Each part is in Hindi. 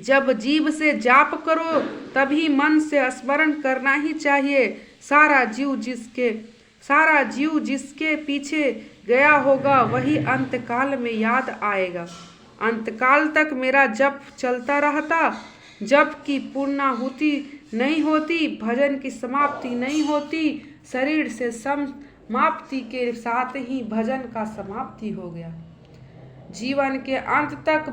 जब जीव से जाप करो तभी मन से स्मरण करना ही चाहिए। सारा जीव जिसके पीछे गया होगा वही अंतकाल में याद आएगा। अंतकाल तक मेरा जप चलता रहता, जप की पूर्णाहुति नहीं होती, भजन की समाप्ति नहीं होती। शरीर से समाप्ति के साथ ही भजन का समाप्ति हो गया। जीवन के अंत तक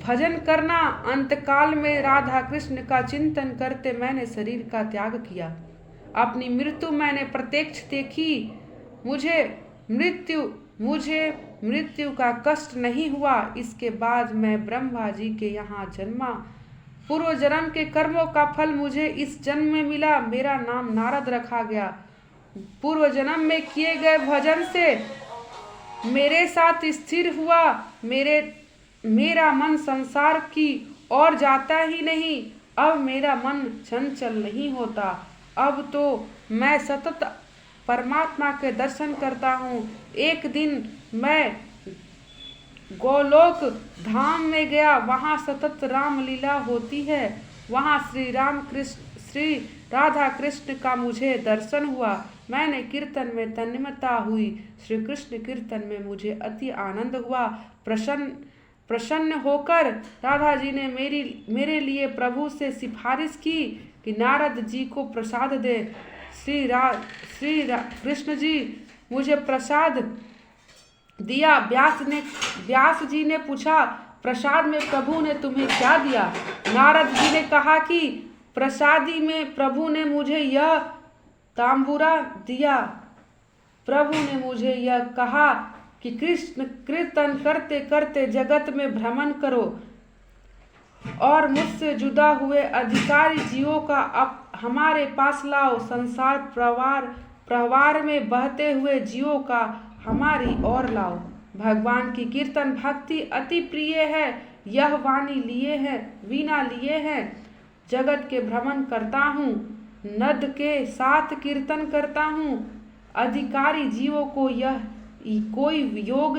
भजन करना। अंतकाल में राधा कृष्ण का चिंतन करते मैंने शरीर का त्याग किया। अपनी मृत्यु मैंने प्रत्यक्ष देखी। मुझे मृत्यु का कष्ट नहीं हुआ। इसके बाद मैं ब्रह्मा जी के यहाँ जन्मा। पूर्व जन्म के कर्मों का फल मुझे इस जन्म में मिला। मेरा नाम नारद रखा गया। पूर्व जन्म में किए गए भजन से मेरे साथ स्थिर हुआ। मेरा मन संसार की ओर जाता ही नहीं। अब मेरा मन चंचल नहीं होता। अब तो मैं सतत परमात्मा के दर्शन करता हूँ। एक दिन मैं गोलोक धाम में गया। वहाँ सतत रामलीला होती है। वहाँ श्री राधा कृष्ण का मुझे दर्शन हुआ। मैंने कीर्तन में तन्मयता हुई। श्री कृष्ण कीर्तन में मुझे अति आनंद हुआ। प्रसन्न होकर राधा जी ने मेरे लिए प्रभु से सिफारिश की कि नारद जी को प्रसाद दे। श्री कृष्ण जी मुझे प्रसाद दिया। व्यास जी ने पूछा, प्रसाद में प्रभु ने तुम्हें क्या दिया? नारद जी ने कहा कि प्रसादी में प्रभु ने मुझे यह तांबूरा दिया। प्रभु ने मुझे यह कहा कि कृष्ण कीर्तन करते करते जगत में भ्रमण करो और मुझसे जुदा हुए अधिकारी जीवों का हमारे पास लाओ। संसार प्रवार में बहते हुए जीवों का हमारी ओर लाओ। भगवान की कीर्तन भक्ति अति प्रिय है। यह वीणा लिए है। जगत के भ्रमण करता हूँ, नद के साथ कीर्तन करता हूँ। अधिकारी जीवों को यह कोई योग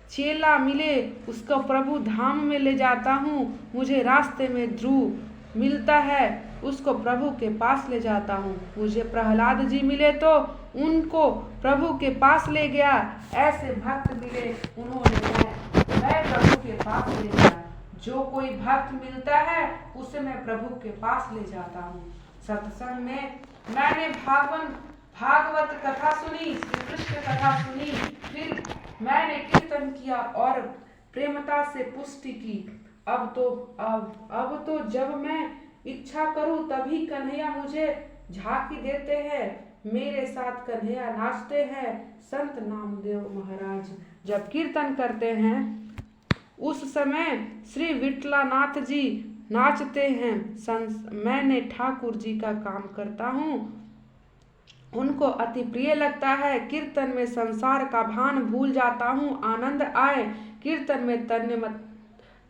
चेला मिले उसको प्रभु धाम में ले जाता हूँ। मुझे रास्ते में ध्रुव मिलता है, उसको प्रभु के पास ले जाता हूँ। मुझे प्रहलाद जी मिले तो उनको प्रभु के पास ले गया। ऐसे भक्त मिले उन्होंने मैं प्रभु के पास ले गया। जो कोई भक्त मिलता है उसे मैं प्रभु के पास ले जाता हूँ। सत्संग में मैंने भागवत कथा सुनी, श्री कृष्ण कथा सुनी। फिर मैंने कीर्तन किया और प्रेमता से पुष्टि की। अब तो जब मैं इच्छा करूं तभी कन्हैया मुझे झांकी देते हैं। मेरे साथ कन्हैया नाचते हैं। संत नामदेव महाराज जब कीर्तन करते हैं उस समय श्री विठलानाथ जी नाचते हैं। मैंने ठाकुर जी का काम करता हूँ, उनको अति प्रिय लगता है। कीर्तन में संसार का भान भूल जाता हूँ, आनंद आए। कीर्तन में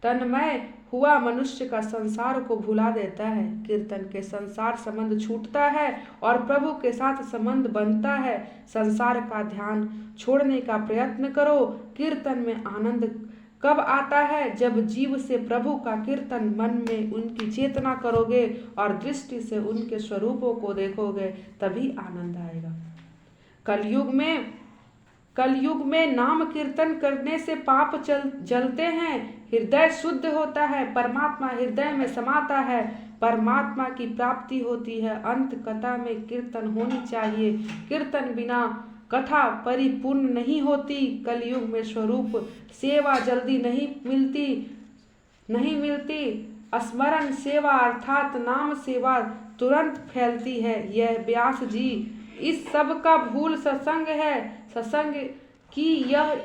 तन्मय हुआ मनुष्य का संसार को भुला देता है। कीर्तन के संसार संबंध छूटता है और प्रभु के साथ संबंध बनता है। संसार का ध्यान छोड़ने का प्रयत्न करो। कीर्तन में आनंद कब आता है? जब जीव से प्रभु का कीर्तन मन में उनकी चेतना करोगे और दृष्टि से उनके स्वरूपों को देखोगे, तभी आनंद आएगा। कलयुग में नाम कीर्तन करने से पाप जलते हैं, हृदय शुद्ध होता है, परमात्मा हृदय में समाता है, परमात्मा की प्राप्ति होती है। अंत कथा में कीर्तन होनी चाहिए। कीर्तन बिना कथा परिपूर्ण नहीं होती। कलयुग में स्वरूप सेवा जल्दी नहीं मिलती। स्मरण सेवा अर्थात नाम सेवा तुरंत फैलती है। यह व्यास जी इस सब का भूल सत्संग है। सत्संग की यह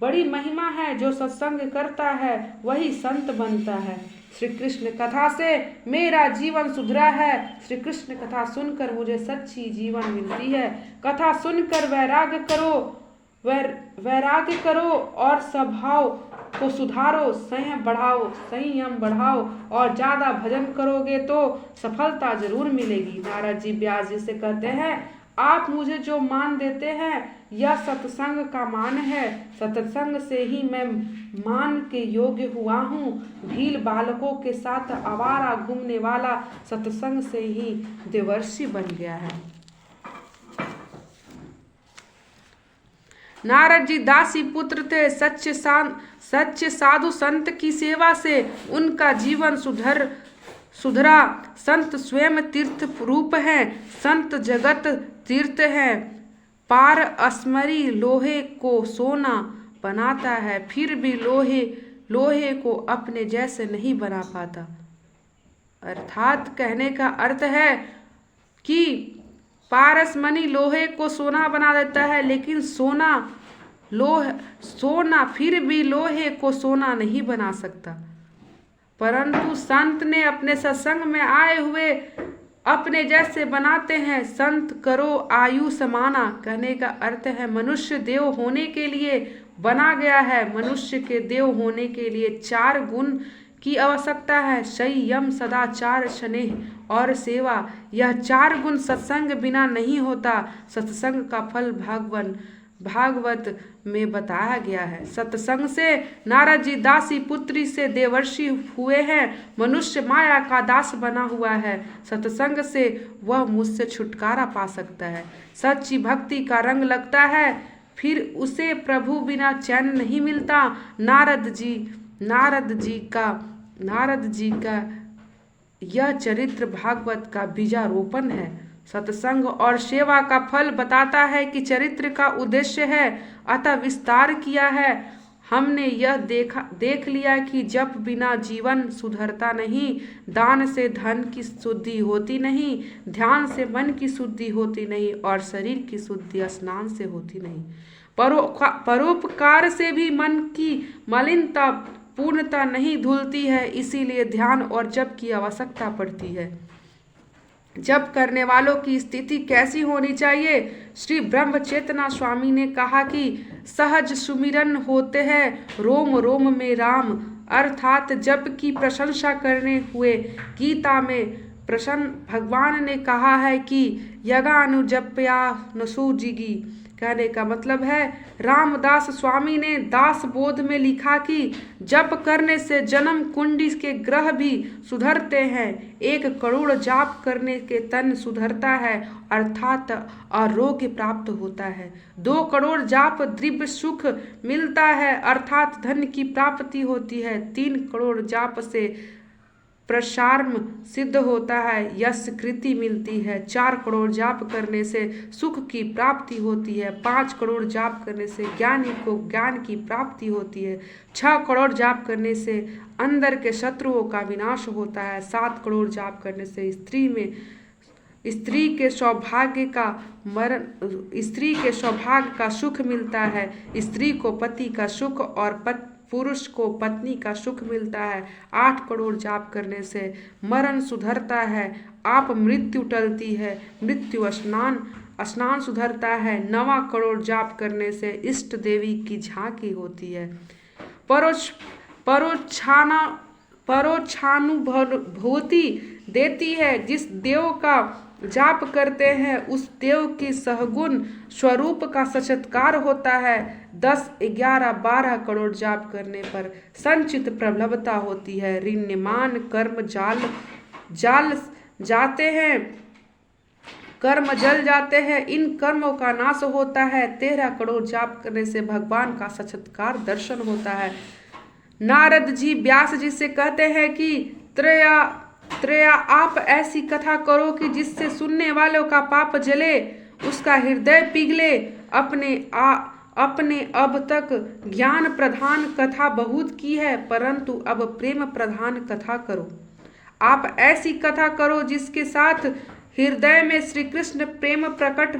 बड़ी महिमा है। जो सत्संग करता है वही संत बनता है। श्री कृष्ण कथा से मेरा जीवन सुधरा है। श्री कृष्ण कथा सुनकर मुझे सच्ची जीवन मिलती है। कथा सुनकर वैराग्य करो और स्वभाव को सुधारो, संयम बढ़ाओ और ज्यादा भजन करोगे तो सफलता जरूर मिलेगी। नारद जी व्यास जी से कहते हैं, आप मुझे जो मान देते हैं यह सत्संग का मान है। सत्संग से ही मैं मान के योग्य हुआ हूँ। भील बालकों के साथ आवारा घूमने वाला सत्संग से ही देवर्षि बन गया है। नारद जी दासी पुत्र थे। सच्चे साधु संत की सेवा से उनका जीवन सुधरा। संत स्वयं तीर्थ रूप है, संत जगत तीर्थ है। पार अस्मरी लोहे को सोना बनाता है, फिर भी लोहे को अपने जैसे नहीं बना पाता। अर्थात कहने का अर्थ है कि पारसमणि लोहे को सोना बना देता है, लेकिन सोना फिर भी लोहे को सोना नहीं बना सकता। परंतु संत ने अपने सत्संग में आए हुए अपने जैसे बनाते हैं। संत करो आयु समाना, कहने का अर्थ है मनुष्य देव होने के लिए बना गया है। मनुष्य के देव होने के लिए 4 गुण की आवश्यकता है: संयम, सदाचार, स्नेह और सेवा। यह 4 गुण सत्संग बिना नहीं होता। सत्संग का फल भागवत में बताया गया है। सत्संग से नारद जी दासी पुत्री से देवर्षि हुए हैं। मनुष्य माया का दास बना हुआ है। सत्संग से वह मुझसे छुटकारा पा सकता है। सच्ची भक्ति का रंग लगता है, फिर उसे प्रभु बिना चैन नहीं मिलता। नारद जी का यह चरित्र भागवत का बीजारोपण है। सत्संग और सेवा का फल बताता है कि चरित्र का उद्देश्य है, अतः विस्तार किया है। हमने यह देख लिया कि जप बिना जीवन सुधरता नहीं, दान से धन की शुद्धि होती नहीं, ध्यान से मन की शुद्धि होती नहीं और शरीर की शुद्धि स्नान से होती नहीं। परोपकार से भी मन की मलिनता पूर्णता नहीं धुलती है, इसीलिए ध्यान और जप की आवश्यकता पड़ती है। जप करने वालों की स्थिति कैसी होनी चाहिए? श्री ब्रह्म चेतना स्वामी ने कहा कि सहज सुमिरन होते हैं रोम रोम में राम, अर्थात जप की प्रशंसा करने हुए। गीता में प्रसन्न भगवान ने कहा है कि यगानुजप्या नसुजिगी, कहने का मतलब है रामदास स्वामी ने दास बोध में लिखा कि जप करने से जन्म कुंडी के ग्रह भी सुधरते हैं। 1 करोड़ जाप करने के तन सुधरता है, अर्थात आरोग्य प्राप्त होता है। 2 करोड़ जाप दिव्य सुख मिलता है, अर्थात धन की प्राप्ति होती है। 3 करोड़ जाप से प्रसार्म सिद्ध होता है, यश कृति मिलती है। 4 करोड़ जाप करने से सुख की प्राप्ति होती है। 5 करोड़ जाप करने से ज्ञानी को ज्ञान की प्राप्ति होती है। 6 करोड़ जाप करने से अंदर के शत्रुओं का विनाश होता है। 7 करोड़ जाप करने से स्त्री के सौभाग्य का सुख मिलता है। स्त्री को पति का सुख और पुरुष को पत्नी का सुख मिलता है। 8 करोड़ जाप करने से मरण सुधरता है, आप मृत्यु टलती है, मृत्यु स्नान सुधरता है। 9 करोड़ जाप करने से इष्ट देवी की झांकी होती है। परोक्षानुभूति देती है। जिस देव का जाप करते हैं उस देव की सहगुण स्वरूप का साक्षात्कार होता है। 10, 11, 12 करोड़ जाप करने पर संचित प्रबलता होती है। ऋण्यमान कर्म जाल जाते हैं, कर्म जल जाते हैं, इन कर्मों का नाश होता है। 13 करोड़ जाप करने से भगवान का साक्षात्कार दर्शन होता है। नारद जी व्यास जी से कहते हैं कि त्रया आप ऐसी कथा करो कि जिससे सुनने वालों का पाप जले, उसका हृदय पिघले। अपने अब तक ज्ञान प्रधान कथा बहुत की है, परंतु अब प्रेम प्रधान कथा करो। आप ऐसी कथा करो जिसके साथ हृदय में श्री कृष्ण प्रेम प्रकट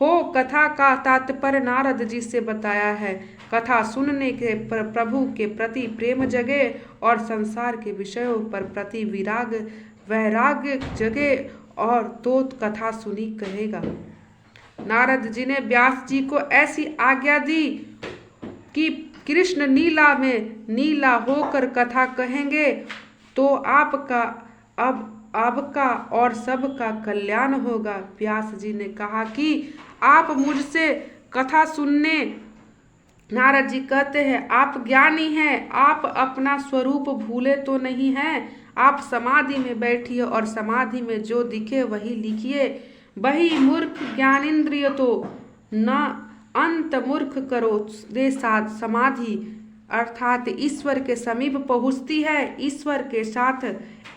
हो। कथा का तात्पर्य नारद जी से बताया है। कथा सुनने के प्रभु के प्रति प्रेम जगे और संसार के विषयों पर प्रति वैराग्य जगे, और तो कथा सुनी कहेगा। नारद जी ने व्यास जी को ऐसी आज्ञा दी कि कृष्ण नीला में नीला होकर कथा कहेंगे, तो आपका अब आपका और सबका कल्याण होगा। व्यास जी ने कहा कि आप मुझसे कथा सुनने। नारद जी कहते हैं, आप ज्ञानी हैं, आप अपना स्वरूप भूले तो नहीं हैं। आप समाधि में बैठिए और समाधि में जो दिखे वही लिखिए। वही मूर्ख ज्ञानेन्द्रिय तो न अंत मूर्ख करो दे साथ समाधि, अर्थात ईश्वर के समीप पहुँचती है। ईश्वर के साथ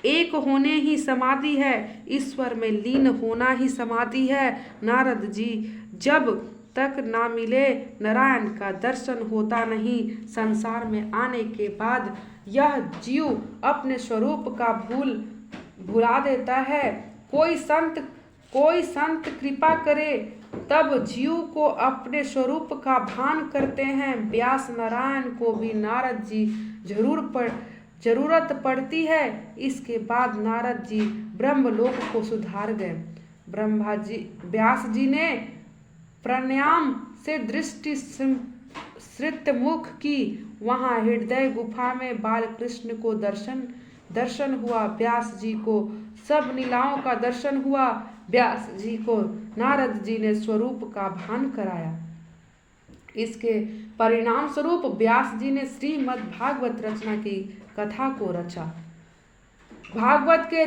एक होने ही समाधि है। ईश्वर में लीन होना ही समाधि है। नारद जी, जब तक ना मिले नारायण का दर्शन होता नहीं। संसार में आने के बाद यह जीव अपने स्वरूप का भुला देता है। कोई संत कृपा करे तब जीव को अपने स्वरूप का भान करते हैं। व्यास नारायण को भी नारद जी जरूरत पड़ती है। इसके बाद नारद जी ब्रह्मलोक को सुधार गए। व्यास जी ने प्राणायाम से दृष्टि श्रित मुख की। वहाँ हृदय गुफा में बालकृष्ण को दर्शन हुआ। व्यास जी को सब लीलाओं का दर्शन हुआ। व्यास जी को नारद जी ने स्वरूप का भान कराया। इसके परिणाम स्वरूप व्यास जी ने श्रीमद् भागवत रचना की कथा को रचा। भागवत के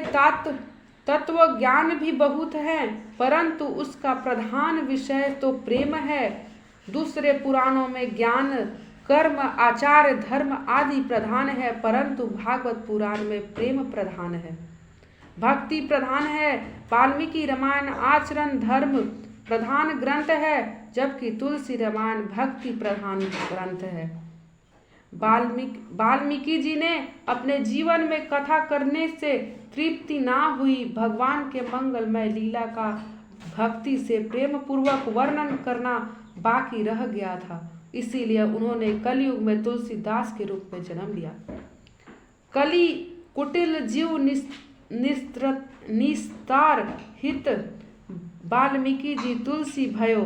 तत्व ज्ञान भी बहुत है, परंतु उसका प्रधान विषय तो प्रेम है। दूसरे पुराणों में ज्ञान, कर्म, आचार, धर्म आदि प्रधान है, परंतु भागवत पुराण में प्रेम प्रधान है, भक्ति प्रधान है। वाल्मीकि रामायण आचरण धर्म प्रधान ग्रंथ है, जबकि तुलसी रामायण भक्ति प्रधान ग्रंथ है। वाल्मीकि जी ने अपने जीवन में कथा करने से तृप्ति ना हुई। भगवान के मंगलमय लीला का भक्ति से प्रेम पूर्वक वर्णन करना बाकी रह गया था। इसीलिए उन्होंने कलयुग में तुलसीदास के रूप में जन्म लिया। कली कुटिल जीव निस्तार हित वाल्मीकि जी तुलसी भयो।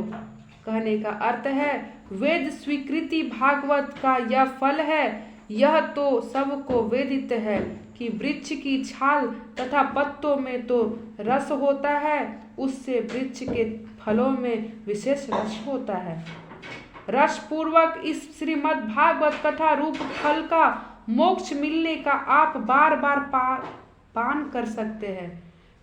कहने का अर्थ है, वेद स्वीकृति भागवत का यह फल है। यह तो सबको वेदित है कि वृक्ष की छाल तथा पत्तों में तो रस होता है, उससे वृक्ष के फलों में विशेष रस होता है। रस पूर्वक इस श्रीमद् भागवत कथा रूप फल का मोक्ष मिलने का आप बार बार पान कर सकते हैं।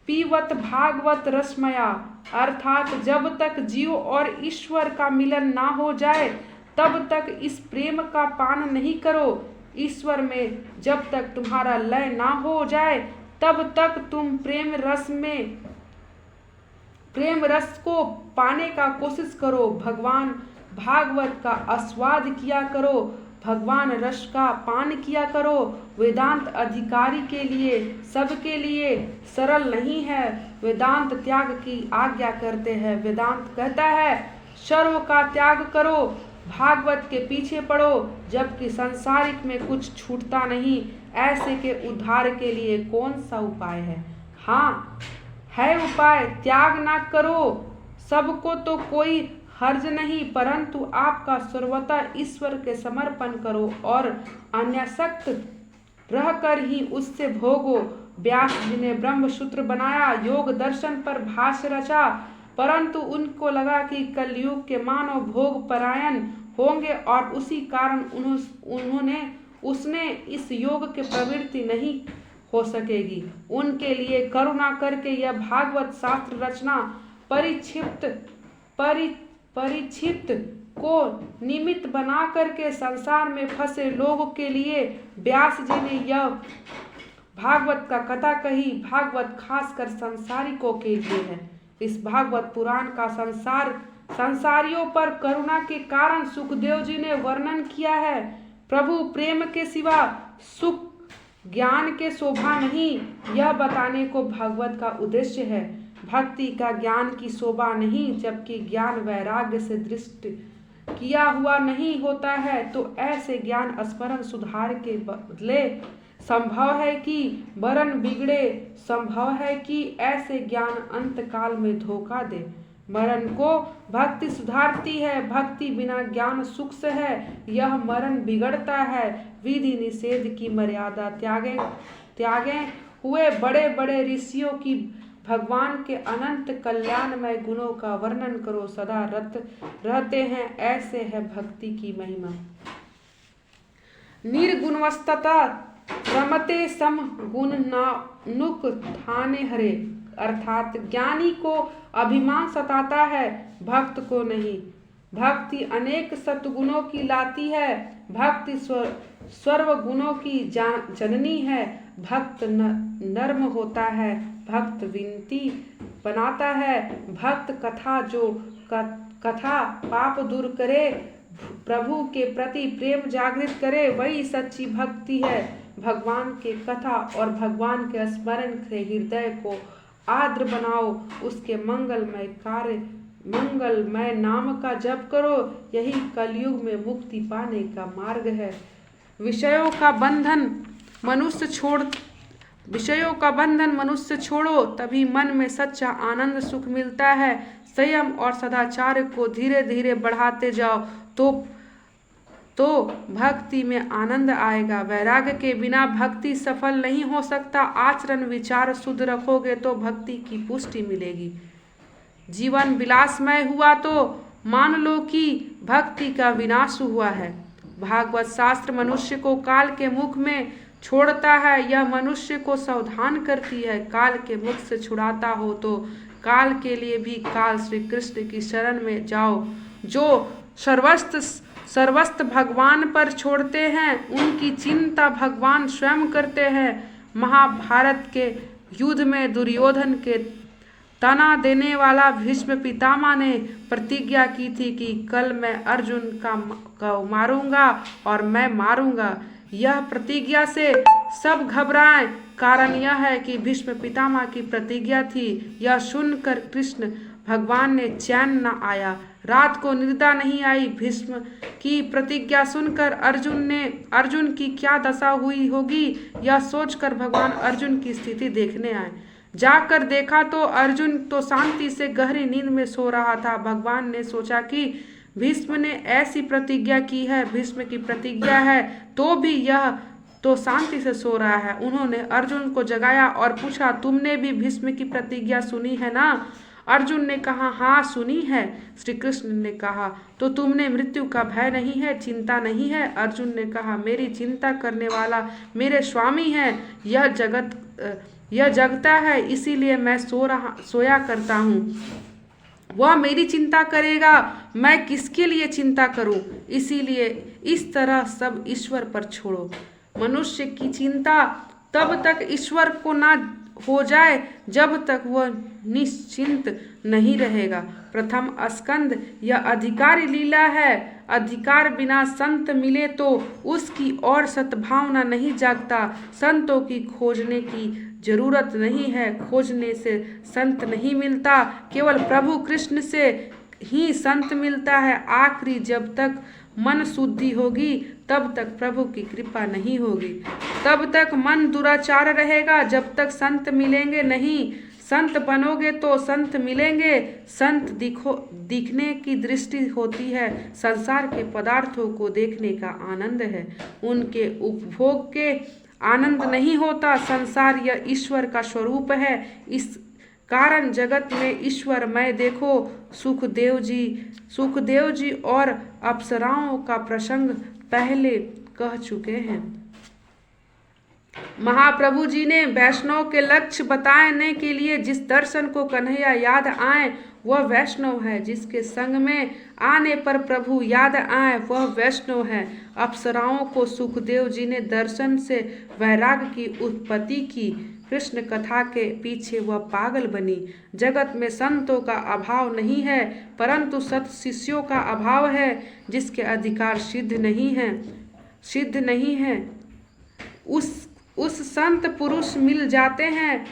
पीवत भागवत रसमया, अर्थात जब तक जीव और ईश्वर का मिलन ना हो जाए तब तक इस प्रेम का पान नहीं करो। ईश्वर में जब तक तुम्हारा लय ना हो जाए तब तक तुम प्रेम रस को पाने का कोशिश करो। भगवान भागवत का आस्वाद किया करो, भगवान रस का पान किया करो। वेदांत अधिकारी के लिए, सबके लिए सरल नहीं है। वेदांत त्याग की आज्ञा करते हैं। वेदांत कहता है सर्व का त्याग करो, भागवत के पीछे पड़ो, जबकि संसारिक में कुछ छूटता नहीं। ऐसे के उद्धार के लिए कौन सा उपाय है? हाँ है उपाय, त्याग ना करो सबको तो कोई हर्ज नहीं, परंतु आपका सर्वथा ईश्वर के समर्पण करो और अनासक्त रहकर ही उससे भोगो। व्यास जी ने ब्रह्मसूत्र बनाया, योग दर्शन पर भाष्य रचा, परंतु उनको लगा कि कलयुग के मानव भोग परायण होंगे और उसी कारण उसने इस योग के प्रवृत्ति नहीं हो सकेगी। उनके लिए करुणा करके यह भागवत शास्त्र रचना परिचित को निमित्त बना करके संसार में फंसे लोगों के लिए व्यास जी ने यह भागवत का कथा कही। भागवत खासकर संसारिकों के लिए है। इस भागवत पुराण का संसारियों पर करुणा के कारण सुखदेव जी ने वर्णन किया है। प्रभु प्रेम के सिवा सुख ज्ञान के शोभा नहीं, यह बताने को भागवत का उद्देश्य है। भक्ति का ज्ञान की शोभा नहीं, जबकि ज्ञान वैराग्य से दृष्ट किया हुआ नहीं होता है, तो ऐसे ज्ञान स्मरण सुधार के बदले संभव है कि वरन बिगड़े। संभव है कि ऐसे ज्ञान अंतकाल में धोखा दे। मरण को भक्ति सुधारती है, भक्ति बिना ज्ञान सुख से है, यह मरण बिगड़ता है। विधि निषेध की मर्यादा त्यागें हुए बड़े बड़े ऋषियों की भगवान के अनंत कल्याणमय गुणों का वर्णन करो, सदा रत रहते हैं, ऐसे है भक्ति की महिमा। निर्गुणवस्तता रमते सम गुण नानुक थाने हरे, अर्थात ज्ञानी को अभिमान सताता है, भक्त को नहीं। भक्ति अनेक सत्गुणों की लाती है, भक्ति सर्व गुणों की जननी है। भक्त नर्म होता है, भक्त विनती बनाता है, भक्त कथा जो कथा पाप दूर करे, प्रभु के प्रति प्रेम जागृत करे, वही सच्ची भक्ति है। भगवान के कथा और भगवान के स्मरण से हृदय को आर्द्र बनाओ, उसके मंगलमय नाम का जप करो, यही कलयुग में मुक्ति पाने का मार्ग है। विषयों का बंधन मनुष्य छोड़ो, तभी मन में सच्चा आनंद सुख मिलता है। संयम और सदाचार को धीरे धीरे बढ़ाते जाओ तो भक्ति में आनंद आएगा। वैराग्य के बिना भक्ति सफल नहीं हो सकता। आचरण विचार शुद्ध रखोगे तो भक्ति की पुष्टि मिलेगी। जीवन विलासमय हुआ तो मान लो कि भक्ति का विनाश हुआ है। भागवत शास्त्र मनुष्य को काल के मुख में छोड़ता है, यह मनुष्य को सावधान करती है। काल के मुख से छुड़ाता हो तो काल के लिए भी काल श्री कृष्ण की शरण में जाओ। जो सर्वस्त्र भगवान पर छोड़ते हैं, उनकी चिंता भगवान स्वयं करते हैं। महाभारत के युद्ध में दुर्योधन के तना देने वाला भीष्म पितामह ने प्रतिज्ञा की थी कि कल मैं अर्जुन को मारूंगा और मैं मारूंगा। यह प्रतिज्ञा से सब घबराए, कारण यह है कि भीष्म पितामह की प्रतिज्ञा थी। यह सुनकर कृष्ण भगवान ने चैन न आया, रात को निद्रा नहीं आई। भीष्म की प्रतिज्ञा सुनकर अर्जुन की क्या दशा हुई होगी, यह सोचकर भगवान अर्जुन की स्थिति देखने आए। जाकर देखा तो अर्जुन तो शांति से गहरी नींद में सो रहा था। भगवान ने सोचा कि भीष्म ने ऐसी प्रतिज्ञा की है, भीष्म की प्रतिज्ञा है, तो भी यह तो शांति से सो रहा है। उन्होंने अर्जुन को जगाया और पूछा, तुमने भी भीष्म की प्रतिज्ञा सुनी है ना? अर्जुन ने कहा, हाँ सुनी है। श्री कृष्ण ने कहा, तो तुमने मृत्यु का भय नहीं है, चिंता नहीं है? अर्जुन ने कहा, मेरी चिंता करने वाला मेरे स्वामी है। यह जगता है, इसीलिए मैं सोया करता हूँ। वह मेरी चिंता करेगा, मैं किसके लिए चिंता करूं? इसीलिए इस तरह सब ईश्वर पर छोड़ो। मनुष्य की चिंता तब तक ईश्वर को ना हो जाए जब तक वह निश्चिंत नहीं रहेगा। प्रथम स्कंद यह अधिकारी लीला है। अधिकार बिना संत मिले तो उसकी और सद्भावना नहीं जागता। संतों की खोजने की जरूरत नहीं है, खोजने से संत नहीं मिलता, केवल प्रभु कृष्ण से ही संत मिलता है। आखिरी जब तक मन शुद्धि होगी तब तक प्रभु की कृपा नहीं होगी, तब तक मन दुराचार रहेगा, जब तक संत मिलेंगे नहीं। संत बनोगे तो संत मिलेंगे। संत दिखने की दृष्टि होती है, संसार के पदार्थों को देखने का आनंद है, उनके उपभोग के आनंद नहीं होता। संसार यह ईश्वर का स्वरूप है, इस कारण जगत में ईश्वर मैं देखो। सुखदेव जी और अप्सराओं का प्रसंग पहले कह चुके हैं। महाप्रभु जी ने वैष्णव के लक्ष्य बताने के लिए जिस दर्शन को कन्हैया याद आए वह वैष्णव है, जिसके संग में आने पर प्रभु याद आए वह वैष्णव है। अप्सराओं को सुखदेव जी ने दर्शन से वैराग्य की उत्पत्ति की, कृष्ण कथा के पीछे वह पागल बनी। जगत में संतों का अभाव नहीं है, परंतु सत शिष्यों का अभाव है, जिसके अधिकार सिद्ध नहीं है। उस संत पुरुष मिल जाते हैं।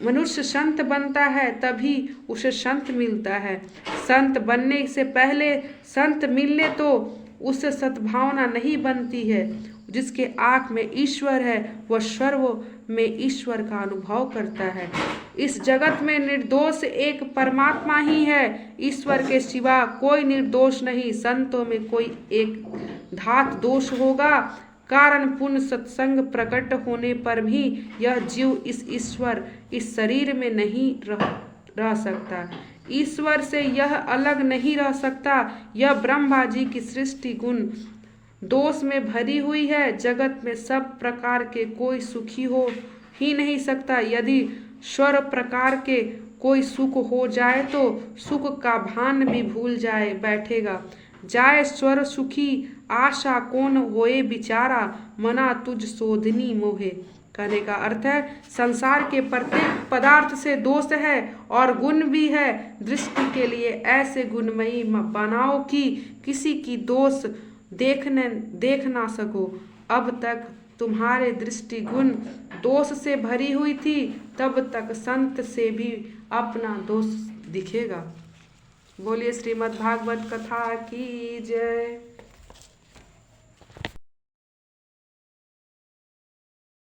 मनुष्य संत बनता है तभी उसे संत मिलता है। संत बनने से पहले संत मिलने तो उससे सद्भावना नहीं बनती है। जिसके आँख में ईश्वर है वह सर्व में ईश्वर का अनुभव करता है। इस जगत में निर्दोष एक परमात्मा ही है, ईश्वर के सिवा कोई निर्दोष नहीं। संतों में कोई एक धात दोष होगा कारण पूर्ण सत्संग प्रकट होने पर भी यह जीव इस ईश्वर इस शरीर में नहीं रह सकता। ईश्वर से यह अलग नहीं रह सकता। यह ब्रह्मा जी की सृष्टि गुण दोष में भरी हुई है। जगत में सब प्रकार के कोई सुखी हो ही नहीं सकता। यदि स्वर प्रकार के कोई सुख हो जाए तो सुख का भान भी भूल जाए बैठेगा। जाए स्वर सुखी आशा कौन होए बिचारा, मना तुझ शोधनी मोहे। कहने का अर्थ है संसार के प्रत्येक पदार्थ से दोष है और गुण भी है। दृष्टि के लिए ऐसे गुणमयी बनाओ कि किसी की दोष देख ना सको। अब तक तुम्हारे दृष्टि गुण दोष से भरी हुई थी, तब तक संत से भी अपना दोष दिखेगा। बोलिए श्रीमद् भागवत कथा की जय।